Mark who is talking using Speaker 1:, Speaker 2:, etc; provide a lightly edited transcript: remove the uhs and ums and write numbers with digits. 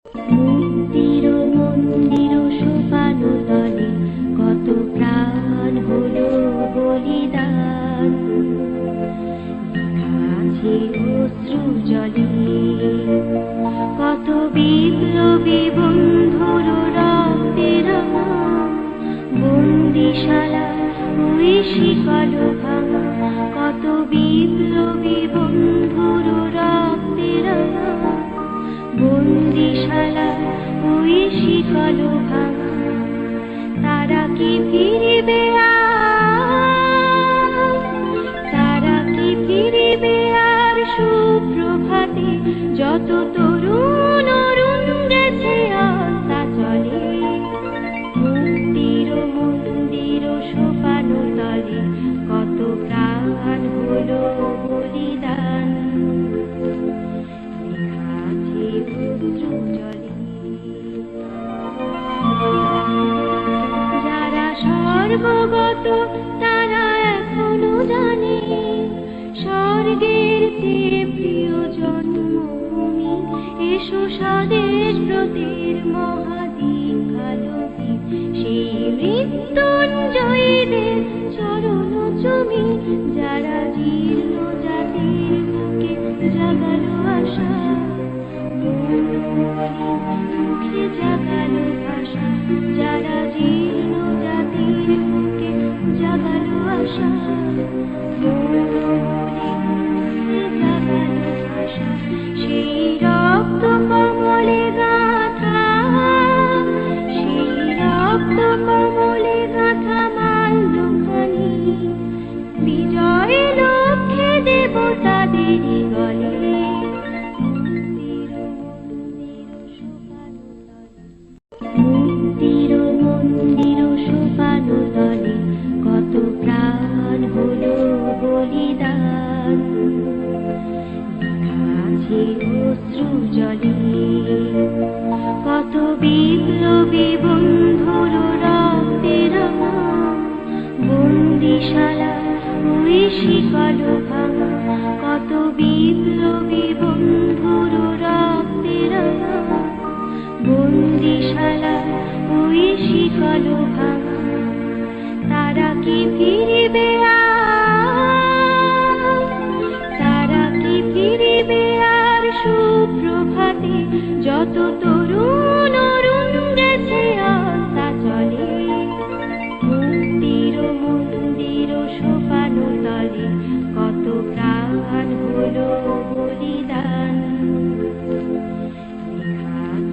Speaker 1: মুক্তির মন্দির সোপানো তলে কত প্রাণ হলো বলিদান, আছে অশ্রু জলে কত বিপ্লবী বন্ধুর রক্তের বন্দিশালা ওই শিকল ভাঙা, কত বিপ্লবী বন্ধুর রক্তের বন্দিশালা ওই শিকল ভাঙা। তারা কি ফিরিবে তারা কি ফিরিবে আর সুপ্রভাতে, যত তরুণ অরুণ গেছে আস্তা চলে। মুক্তির মন্দির সোপানো তলে কত প্রাণ হলো বলিদান, আছে অশ্রু জলে। যারা সর্বগত তারা এখনো জানে স্বর্গের চেয়ে প্রিয় জন্মভূমি। এসো স্বদেশ ব্রতের মহাদীক্ষালোকে, সেই মৃত্যুঞ্জয়ীদের চরণ চুমি। যারা জীর্ণ জাতির বুকে জাগালো আশা, মুখে জাগালো ভাষা। যারা জীর্ণ জাতির বুকে জাগালো আশা, জাগালো ভাষা। সেই রক্ত কমলে গাঁথা, সেই রক্ত কমলে গাঁথা মাল্যখানি, বিজয় লক্ষ্যে দেবতাদের গলে। মুক্তির মন্দির সোপানো তলে কত প্রাণ হলো বলিদান, আছে অশ্রু জলে কত বিপ্লবী বন্ধুর রক্তের বন্দিশালা ওই শিকল ভাঙা, কত বিপ্লবী বন্ধুর রক্তের বন্দিশালা ওই শিকল ভাঙা। তারা কি ফিরিবে তারা কি ফিরিবে আর সুপ্রভাতে, যত তরুণ